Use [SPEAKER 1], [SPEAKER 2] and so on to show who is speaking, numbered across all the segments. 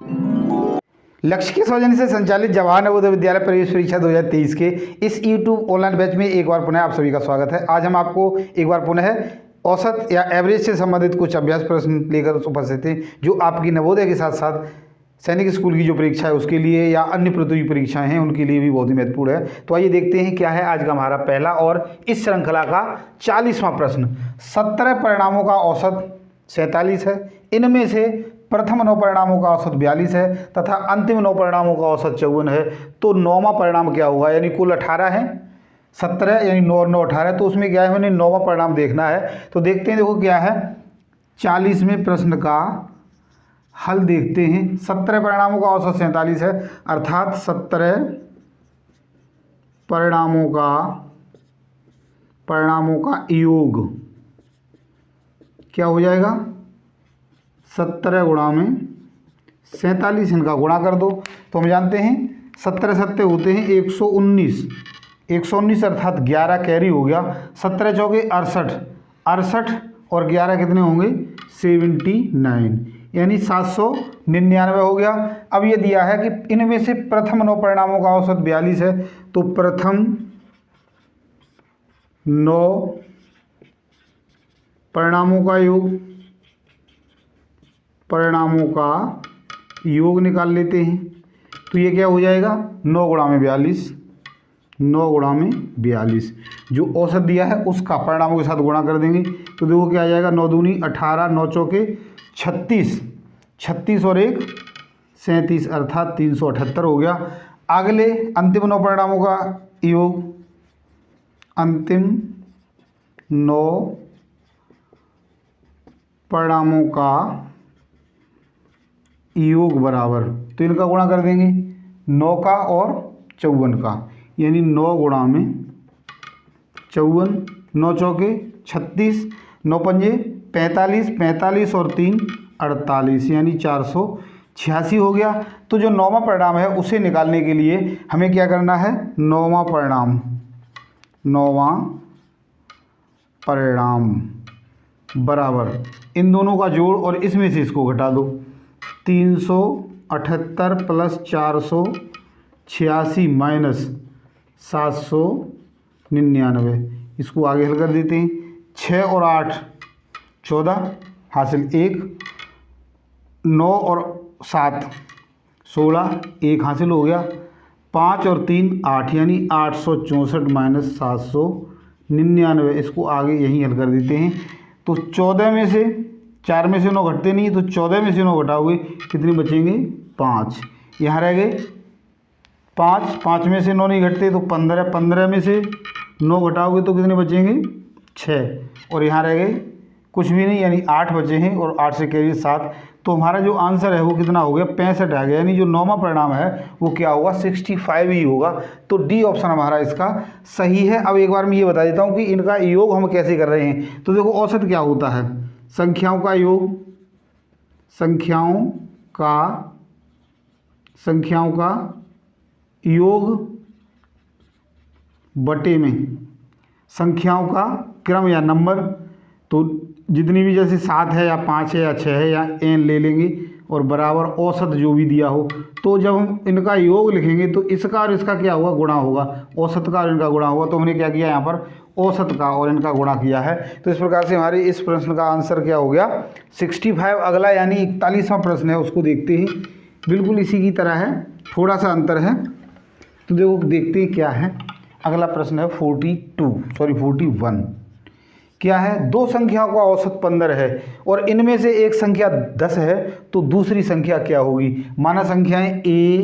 [SPEAKER 1] लक्ष्य के सौजन्य से संचालित जवाहर नवोदय विद्यालय प्रवेश परीक्षा 2023 के इस यूट्यूब ऑनलाइन बैच में एक बार पुनः आप सभी का स्वागत है। आज हम आपको एक बार पुनः औसत या एवरेज से संबंधित कुछ अभ्यास प्रश्न लेकर उपस्थित हैं, जो आपकी नवोदय के साथ साथ सैनिक स्कूल की जो परीक्षा है उसके लिए या अन्य प्रतियोगी परीक्षाएं हैं उनके लिए भी बहुत ही महत्वपूर्ण है। तो आइए देखते हैं क्या है आज का हमारा पहला और इस श्रृंखला का 40वां प्रश्न। 17 परिणामों का औसत 47 है। इनमें से प्रथम 9 परिणामों का औसत 42 है तथा अंतिम 9 परिणामों का औसत 54 है। तो 9वां परिणाम क्या होगा? यानी कुल 18 है, 17 यानी 9 और 9 18, तो उसमें क्या है, हमें 9वां परिणाम देखना है। तो देखते हैं, देखो क्या है 40वें प्रश्न का हल देखते हैं। 17 परिणामों का औसत 47 है, अर्थात 17 परिणामों का योग क्या हो जाएगा? 17 गुणा में 47, इनका गुणा कर दो। तो हम जानते हैं 17 सत्ते होते हैं 119, 119 अर्थात 11 कैरी हो गया। 17 चौके 68, 68 और 11 कितने होंगे? 79, यानी 799 हो गया। अब ये दिया है कि इनमें से प्रथम 9 परिणामों का औसत 42 है, तो प्रथम 9 परिणामों का योग निकाल लेते हैं। तो ये क्या हो जाएगा? 9 गुणा में 42, 9 गुणा में 42 जो औसत दिया है उसका परिणामों के साथ गुणा कर देंगे। तो देखो क्या आ जाएगा? 9 दूनी 18, 9 चौके 36, 36 और 1 37 अर्थात 378 हो गया। अगले अंतिम 9 परिणामों का योग, अंतिम 9 परिणामों का योग बराबर, तो इनका गुणा कर देंगे 9 का और 54 का, यानी 9 गुणा में 54, 9 चौके 36, 9 पंजे 45, 45 और 3 48, यानी 486 हो गया। तो जो 9वां परिणाम है उसे निकालने के लिए हमें क्या करना है? 9वां परिणाम बराबर इन दोनों का जोड़ और इसमें से इसको घटा दो। 378 प्लस 486 माइनस 799, इसको आगे हल कर देते हैं। 6 और 8 14 हासिल 1, 9 और 7 16, 1 हासिल हो गया। 5 और 3 8, यानी 864 माइनस 799, इसको आगे यहीं हल कर देते हैं। तो 14 में से 4 में से 9 घटते नहीं, तो 14 में से 9 घटाओगे कितने बचेंगे? 5। यहाँ रह गए 5, 5 में से 9 नहीं घटते तो 15, 15 में से 9 घटाओगे तो कितने बचेंगे? 6, और यहाँ रह गए कुछ भी नहीं, यानी 8 बचे हैं और 8 से कैरी 7। तो हमारा जो आंसर है वो कितना हो गया? 65 आ गया, यानी जो 9वां परिणाम है वो क्या होगा? 65 ही होगा। तो डी ऑप्शन हमारा इसका सही है। अब एक बार मैं ये बता देता हूँ कि इनका योग हम कैसे कर रहे हैं। तो देखो औसत क्या होता है? संख्याओं का योग बटे में संख्याओं का क्रम या नंबर। तो जितनी भी, जैसे 7 है या 5 है या 6 है या n ले लेंगे और बराबर औसत जो भी दिया हो। तो जब हम इनका योग लिखेंगे तो इसका और इसका क्या होगा? गुणा होगा। औसत का और इनका गुणा होगा। तो हमने क्या किया यहाँ पर? औसत का और इनका गुणा किया है। तो इस प्रकार से हमारे इस प्रश्न का आंसर क्या हो गया? 65। अगला यानी 41वां प्रश्न है, उसको देखते हैं। बिल्कुल इसी की तरह है, थोड़ा सा अंतर है। तो देखो देखते हैं क्या है। अगला प्रश्न है 41। क्या है? 2 संख्याओं का औसत 15 है और इनमें से एक संख्या 10 है, तो दूसरी संख्या क्या होगी? माना संख्याएं a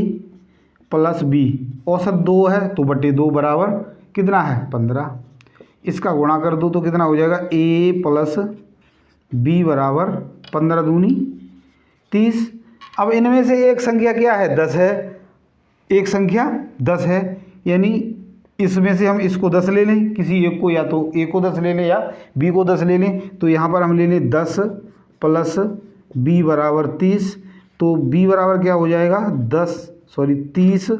[SPEAKER 1] प्लस b, औसत 2 है तो बटे 2 बराबर कितना है? 15। इसका गुणा कर दो तो कितना हो जाएगा? a प्लस b बराबर 15 दूनी 30। अब इनमें से एक संख्या क्या है? 10 है, एक संख्या 10 है, यानी इसमें से हम इसको 10 ले लें, किसी एक को, या तो a को 10 ले लें या b को 10 ले लें। तो यहाँ पर हम ले लें 10 प्लस b बराबर 30। तो b बराबर क्या हो जाएगा? 30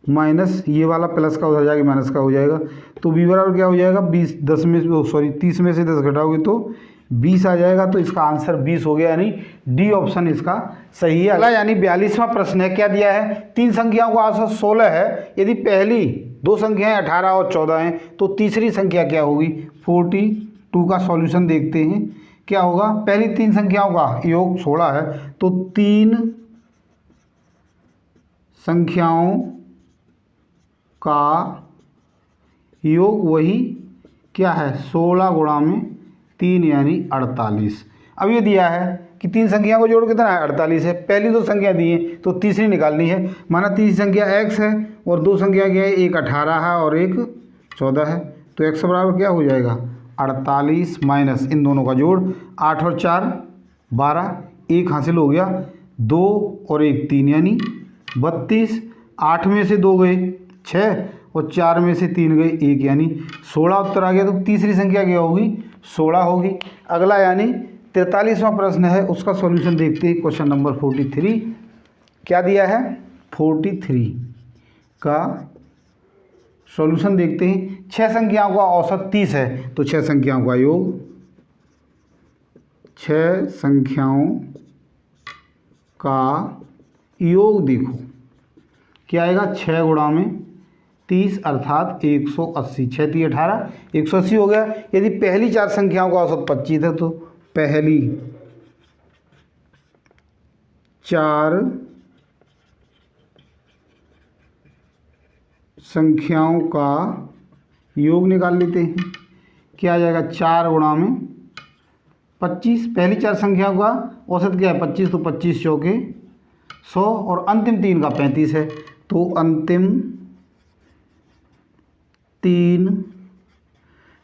[SPEAKER 1] माइनस ये वाला प्लस का हो जाएगा, माइनस का हो जाएगा। तो b बराबर क्या हो जाएगा? 30 में से 10 घटाओगे तो 20 आ जाएगा, तो इसका आंसर 20 हो गया, यानी डी ऑप्शन इसका सही है। अगला यानी 42वां प्रश्न है, क्या दिया है, तीन संख्याओं का औसत 16 है, यदि पहली दो संख्याएं 18 और 14 हैं तो तीसरी संख्या क्या होगी। 42 का सॉल्यूशन देखते हैं क्या होगा। पहली तीन संख्याओं का योग 16 है, तो तीन संख्याओं का योग वही क्या है 16 गुणा में 3 यानी 48। अब ये दिया है कि तीन संख्या को जोड़ कितना है 48 है। पहली दो संख्या दी है तो तीसरी निकालनी है। माना तीसरी संख्या x है और दो संख्या क्या है, एक 18 है और एक 14 है, तो x बराबर क्या हो जाएगा 48 माइनस इन दोनों का जोड़ 8 और 4 12, एक हासिल हो गया, 2 और 1 3 यानी 32। 8 में से 2 गए 6 और 4 में से 3 गए 1 यानी 16 उत्तर आ गया। तो तीसरी संख्या क्या होगी 16 होगी। अगला यानी 43वां प्रश्न है, उसका सॉल्यूशन देखते हैं। क्वेश्चन नंबर 43 क्या दिया है, 43 का सॉल्यूशन देखते हैं। 6 संख्याओं का औसत 30 है, तो 6 संख्याओं का योग, 6 संख्याओं का योग देखो क्या आएगा, 6 गुणा में 30 अर्थात 180, 6 3 18 180 हो गया। यदि पहली 4 संख्याओं का औसत 25 है तो पहली 4 संख्याओं का योग निकाल लेते हैं। क्या आ जाएगा 4 गुणा में 25, पहली 4 संख्याओं का औसत क्या है 25, तो 25 चौके 100 और अंतिम 3 का 35 है, तो अंतिम 3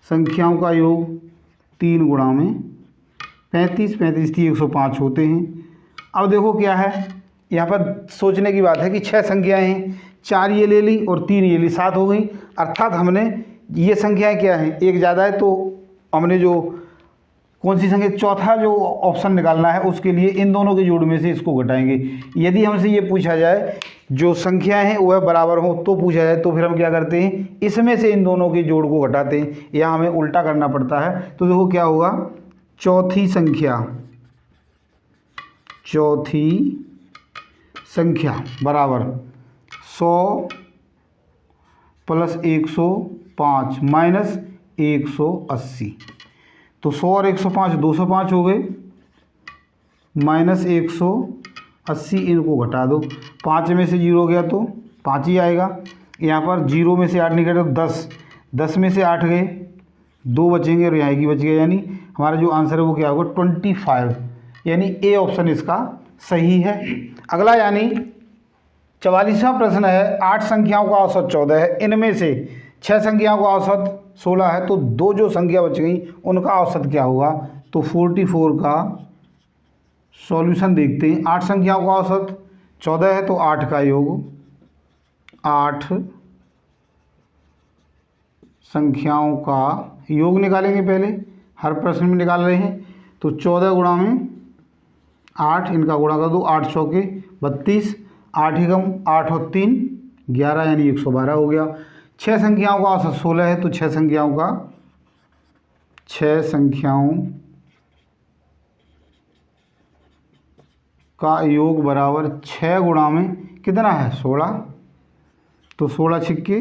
[SPEAKER 1] संख्याओं का योग 3 गुणा में 35, 35 थी 105 होते हैं। अब देखो क्या है, यहाँ पर सोचने की बात है कि 6 संख्याएं हैं, 4 ये ले ली और 3 ये ली, 7 हो गई। अर्थात हमने ये संख्याएं क्या है, एक ज़्यादा है, तो हमने जो कौन सी संख्या चौथा जो ऑप्शन निकालना है उसके लिए इन दोनों के जोड़ में से इसको घटाएंगे। यदि हमसे ये पूछा जाए जो संख्याएं हैं वह बराबर हो तो पूछा जाए, तो फिर हम क्या करते हैं, इसमें से इन दोनों के जोड़ को घटाते हैं, या हमें उल्टा करना पड़ता है। तो देखो क्या होगा, चौथी संख्या बराबर 100 प्लस 105 माइनस 180, तो 100 और 105 205 हो गए, माइनस 180 इनको घटा दो, 5 में से 0 गया तो 5 ही आएगा। यहाँ पर 0 में से 8 निकले तो 10, 10 में से 8 गए 2 बचेंगे और यहाँ एक ही बच गया, यानी हमारा जो आंसर है वो क्या होगा 25, यानी ए ऑप्शन इसका सही है। अगला यानी 44वां प्रश्न है, 8 संख्याओं का औसत 14 है, इनमें से 6 संख्याओं का औसत 16 है, तो 2 जो संख्या बच गई उनका औसत क्या होगा। तो 44 का सॉल्यूशन देखते हैं। 8 संख्याओं का औसत 14 है, तो 8 का योग, 8 संख्याओं का योग निकालेंगे, पहले हर प्रश्न में निकाल रहे हैं। तो 14 गुणा में 8, इनका गुणा कर दो, 8 चौके 32, 8 ही कम 8 और 3 11 यानी 112 हो गया। 6 संख्याओं का औसत 16 है, तो 6 संख्याओं का योग बराबर 6 गुणा में कितना है 16, तो 16 छिक्के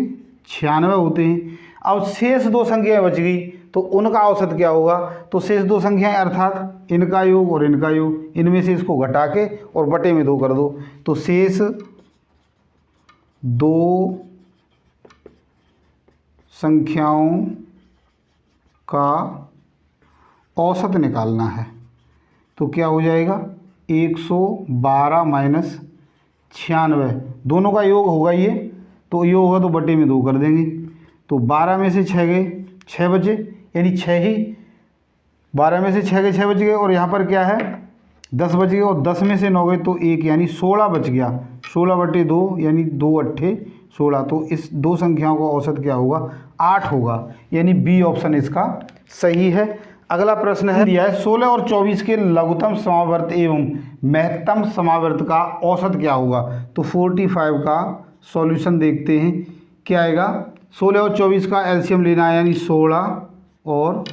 [SPEAKER 1] 96 होते हैं। अब शेष 2 संख्याएं बच गई, तो उनका औसत क्या होगा। तो शेष 2 संख्याएं अर्थात इनका योग और इनका योग, इनमें से इसको घटा के और बटे में 2 कर दो, तो शेष 2 संख्याओं का औसत निकालना है। तो क्या हो जाएगा 112 माइनस 96, दोनों का योग होगा ये, तो योग होगा तो बटे में 2 कर देंगे। तो 12 में से 6 गए 6 बचे, यानी 6 ही 12 में से 6 गए 6 बच गए, और यहाँ पर क्या है 10 बच गए, और 10 में से 9 गए तो 1 यानी 16 बच गया। 16 बटे 2 यानी 2 अट्ठे 16, तो इस 2 संख्याओं का औसत क्या होगा 8 होगा, यानी बी ऑप्शन इसका सही है। अगला प्रश्न है दिया है 16 और 24 के लघुत्तम समावर्त एवं महत्तम समावर्त का औसत क्या होगा। तो 45 का सॉल्यूशन देखते हैं क्या आएगा। 16 और 24 का एलसीएम लेना है, यानी 16 और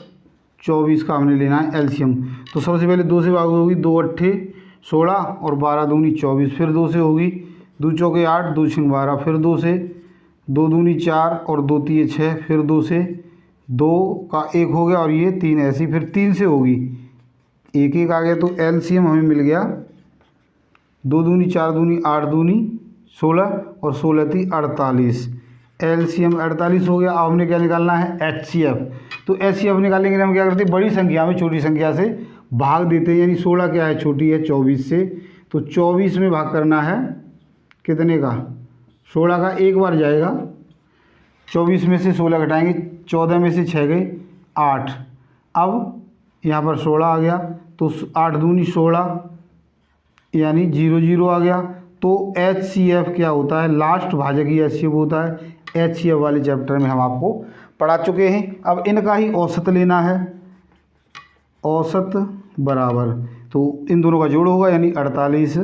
[SPEAKER 1] 24 का हमने लेना है एलसीएम। तो सबसे पहले 2 से भाग होगी, 2 अट्ठे 16 और 12 दूनी 24, फिर 2 से होगी, 2 चौके 8, 2 छिंग 12, फिर 2 से, 2 दूनी 4 और 2 तिये 6, फिर 2 से 2 का 1 हो गया और ये 3 ऐसी, फिर 3 से होगी, 1 1 आ गया। तो एलसीएम हमें मिल गया 2 दूनी 4 दूनी 8 दूनी 16 और 16 ती 48, एलसीएम 48 हो गया। अब हमने क्या निकालना है, एचसीएफ। तो एचसीएफ निकालने के लिए हम क्या करते हैं, बड़ी संख्या में छोटी संख्या से भाग देते हैं, यानी 16 क्या है, छोटी है 24 से, तो 24 में भाग करना है कितने का, 16 का एक बार जाएगा, 24 में से 16 घटाएंगे, 14 में से 6 गए 8, अब यहाँ पर 16 आ गया, तो 8 दूनी 16 यानी 0 0 आ गया। तो एचसीएफ क्या होता है, लास्ट भाजक ही एचसीएफ होता है। एचसीएफ वाले चैप्टर में हम आपको पढ़ा चुके हैं। अब इनका ही औसत लेना है, औसत बराबर, तो इन दोनों का जोड़ होगा, यानी 48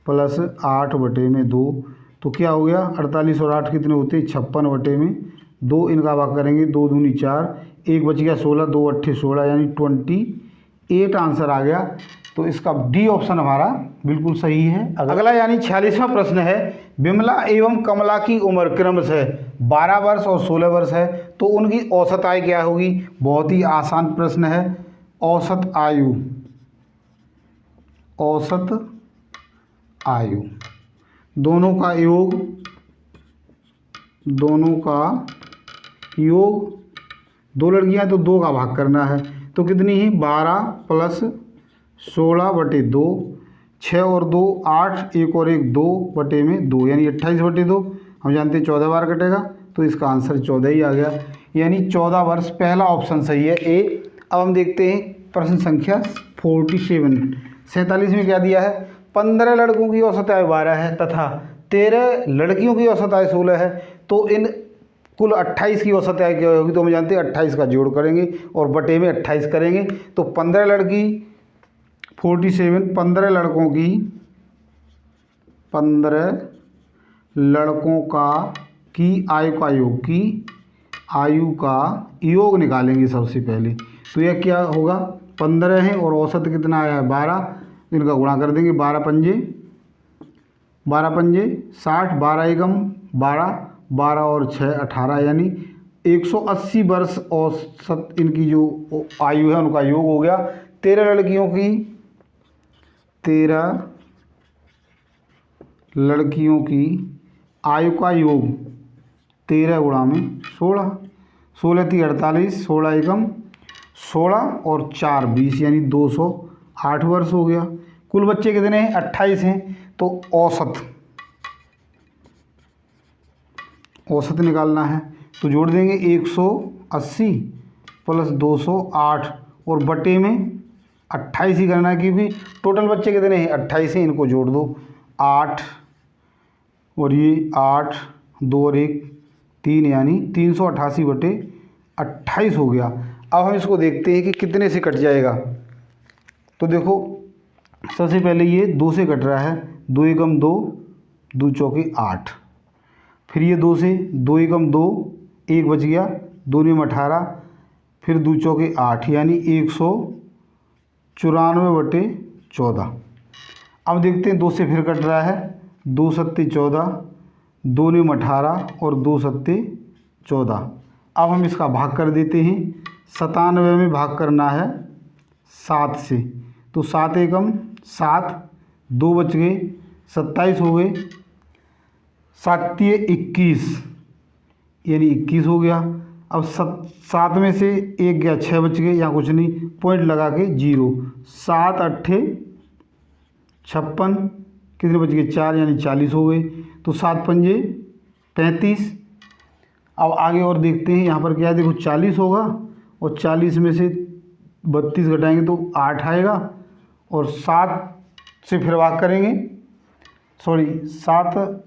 [SPEAKER 1] प्लस 8/2, तो क्या हो गया, 48 और 8 कितने होते हैं, 56/2, इनका भाग करेंगे, 2 दूनी 4, 1 बच गया 16, 2 अट्ठे 16 यानी 28 आंसर आ गया। तो इसका डी ऑप्शन हमारा बिल्कुल सही है। अगला यानी 46वां प्रश्न है, विमला एवं कमला की उम्र क्रमशः 12 वर्ष और 16 वर्ष है, तो उनकी औसत आयु क्या होगी। बहुत ही आसान प्रश्न है। औसत आयु, औसत आयु, दोनों का योग, दोनों का योग, 2 लड़कियां तो 2 का भाग करना है, तो कितनी ही 12 प्लस 16/2, 6 और 2 8, 1 और 1 2/2 यानी 28/2, हम जानते हैं 14 बार कटेगा, तो इसका आंसर 14 ही आ गया, यानी 14 वर्ष पहला ऑप्शन सही है ए। अब हम देखते हैं प्रश्न संख्या 47 में क्या दिया है, 15 लड़कों की औसत आयु 12 है तथा 13 लड़कियों की औसत आयु 16 है, तो इन कुल 28 की औसत आयु क्या होगी। तो हम जानते हैं 28 का जोड़ करेंगे और बटे में 28 करेंगे, तो 15 लड़की 47, 15 लड़कों की, 15 लड़कों का की आयु का योग, की आयु का योग निकालेंगे सबसे पहले। तो यह क्या होगा, 15 है और औसत कितना आया है 12, इनका गुणा कर देंगे, 12 पंजे 60, 12 एकम 12, 12 और 6 18, यानी 180 वर्ष औसत इनकी जो आयु है उनका योग हो गया। 13 लड़कियों की, 13 लड़कियों की आयु का योग 13 गुणा में 16, 16 × 48, 16 एकम 16 और 4 20 यानी 208 वर्ष हो गया। कुल बच्चे कितने हैं, 28 हैं, तो औसत निकालना है, तो जोड़ देंगे 180 प्लस 208 और बटे में 28 ही करना है, क्योंकि टोटल बच्चे कितने हैं 28 हैं, इनको जोड़ दो 8 और ये 8, 2 और 1 3 यानी 388/28 हो गया। अब हम इसको देखते हैं कि कितने से कट जाएगा। तो देखो सबसे पहले ये 2 से कट रहा है, 2 एकम 2, 2 चौके 8, फिर ये 2 से, 2 एकम 2, 1 बच गया, 2 में 18, फिर 2 चौके 8 यानी 194/14। अब देखते हैं 2 से फिर कट रहा है, 2 सत्ते 14, 2 में 18 और 2 सत्ते 14। अब हम इसका भाग कर देते हैं, 97 में भाग करना है 7 से, तो 7 एकम 7, 2 बच गए, 27 हो गए, 7 × 21 यानी 21 हो गया। अब 7 में से 1 गया, 6 बच गए, यहाँ कुछ नहीं, पॉइंट लगा के 0, 7 8 56, कितने बच गए 4 यानी 40 हो गए, तो 7 पंजे 35। अब आगे और देखते हैं, यहाँ पर क्या है, देखो 40 होगा और 40 में से 32 घटाएंगे तो 8 आएगा, और 7 से फिर भाग करेंगे, 7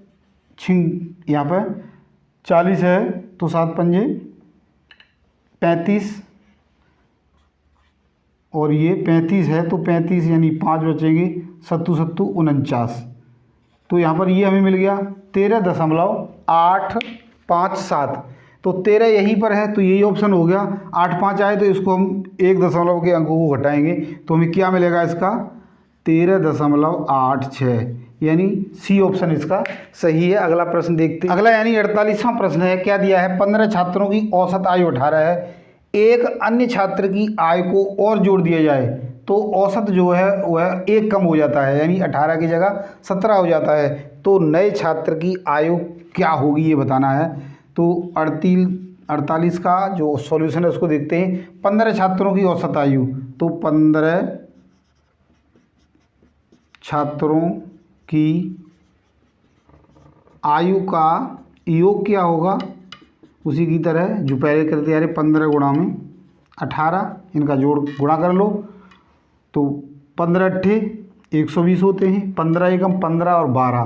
[SPEAKER 1] छिंग यहाँ पर 40 है, तो 7 पंजे 35 और ये 35 है, तो 35 यानी 5 बचेंगे, 7 7 49, तो यहाँ पर ये हमें मिल गया 13.857। तो 13 यहीं पर है, तो यही ऑप्शन हो गया। 8 5 आए तो इसको हम 1 दशमलव के अंकों को घटाएंगे तो हमें क्या मिलेगा इसका 13.86, यानी सी ऑप्शन इसका सही है। अगला प्रश्न देखते हैं। अगला यानी 48वां प्रश्न है। क्या दिया है, 15 छात्रों की औसत आयु 18 है, एक अन्य छात्र की आयु को और जोड़ दिया जाए तो औसत जो है वह 1 कम हो जाता है, यानी 18 की जगह 17 हो जाता है। तो नए छात्र की आयु क्या होगी ये बताना है। तो 48 का जो सॉल्यूशन है उसको देखते हैं। 15 छात्रों की औसत आयु, तो 15 छात्रों की आयु का योग क्या होगा, उसी की तरह जो पहले करते आ रहे 15 गुणा में 18, इनका जोड़ गुणा कर लो तो 15 अट्ठे 120 होते हैं, 15 एकम 15 और 12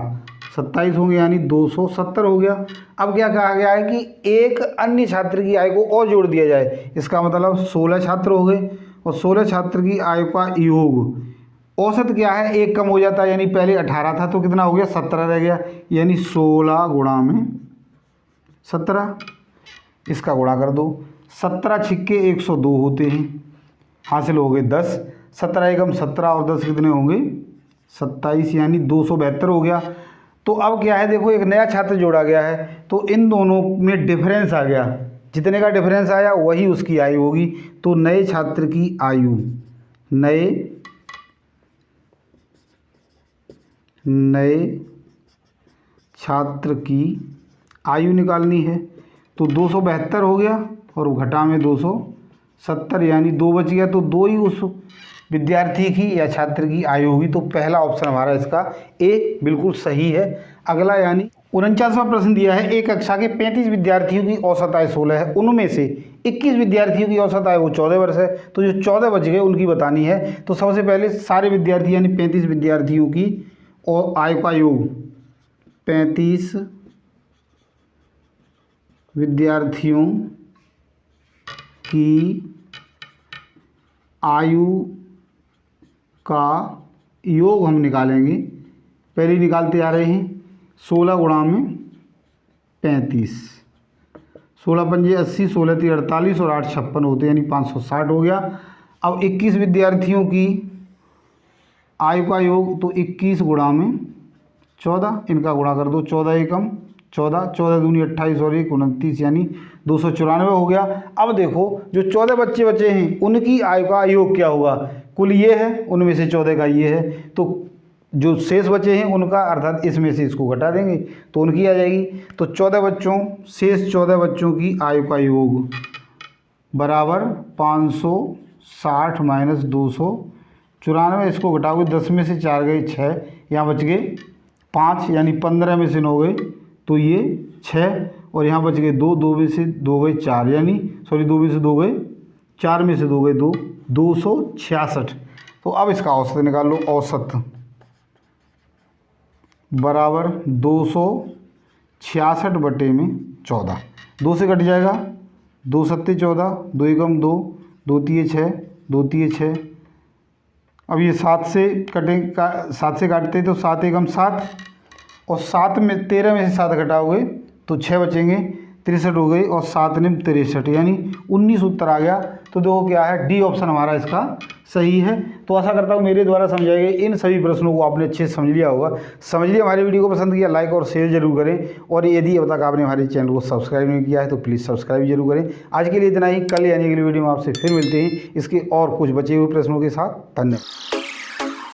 [SPEAKER 1] 27 होंगे, यानी 270 हो गया। अब क्या कहा गया है कि एक अन्य छात्र की आयु को और जोड़ दिया जाए, इसका मतलब 16 छात्र हो गए और 16 छात्र की आयु का योग औसत क्या है 1 कम हो जाता है, यानी पहले 18 था तो कितना हो गया 17 रह गया, यानी 16 गुणा में 17, इसका गुणा कर दो। 17 छिक्के 102 होते हैं, हासिल हो गए 10, 17 एकम 17 और 10 कितने होंगे 27, यानी 272 हो गया। तो अब क्या है देखो, एक नया छात्र जोड़ा गया है तो इन दोनों में डिफरेंस आ गया, जितने का डिफरेंस आया वही उसकी आयु होगी। तो नए छात्र की आयु, नए छात्र की आयु निकालनी है तो 272 हो गया और घटा में 270, यानी 2 बच गया, तो 2 ही उस विद्यार्थी की या छात्र की आयु होगी। तो पहला ऑप्शन हमारा इसका ए बिल्कुल सही है। अगला यानी 49वां प्रश्न दिया है। एक कक्षा के 35 विद्यार्थियों की औसत आयु 16 है, उनमें से 21 विद्यार्थियों की औसत आयु वो 14 वर्ष है, तो जो 14 बच गए उनकी बतानी है। तो सबसे पहले सारे विद्यार्थी यानी 35 विद्यार्थियों की और आयु का योग, 35 विद्यार्थियों की आयु का योग हम निकालेंगे। पहले निकालते आ रहे हैं 16 गुणा में 35, 16 पंजे 80, 16 ती 48 और 8 56 होते हैं, यानी 560 हो गया। अब 21 विद्यार्थियों की आयु का योग, तो 21 गुणा में 14, इनका गुणा कर दो, 14 एकम 14, 14 दूनी 28 और 1 29, यानी 294 हो गया। अब देखो जो 14 बच्चे बचे हैं उनकी आयु का योग क्या होगा, कुल ये है, उनमें से 14 का ये है, तो जो शेष बचे हैं उनका अर्थात इसमें से इसको घटा देंगे तो उनकी आ जाएगी। तो 14 बच्चों, शेष 14 बच्चों की आयु का योग बराबर 560 माइनस 294, इसको घटाओगे 10 में से 4 गए 6, यहाँ बच गए 5, यानी 15 में से 9 गए तो ये 6, और यहाँ बच गए 2, 2 में से 2 गए 4, यानी 2 में से 2 गए 4 में से 2 गए 2, 266। तो अब इसका औसत निकाल लो, औसत बराबर 266 बटे में 14, 2 से कट जाएगा, 2 सत्ते 14, 2 एकम 2, 2 तिये 6, 2 तिये 6। अब ये 7 से काटते तो 7 एकम 7 और 7 में 13 में से 7 घटाओगे तो 6 बचेंगे, 63 हो गई और 7 निम 63, यानी 19 उत्तर आ गया। तो देखो क्या है, डी ऑप्शन हमारा इसका सही है। तो आशा करता हूँ मेरे द्वारा समझाए गए इन सभी प्रश्नों को आपने अच्छे से समझ लिया होगा। समझ लिया, हमारी वीडियो को पसंद किया लाइक और शेयर जरूर करें, और यदि अब तक आपने हमारे चैनल को सब्सक्राइब नहीं किया है तो प्लीज़ सब्सक्राइब जरूर करें। आज के लिए इतना ही, कल यानी अगली वीडियो में आपसे फिर मिलते हैं इसके और कुछ बचे हुए प्रश्नों के साथ। धन्यवाद।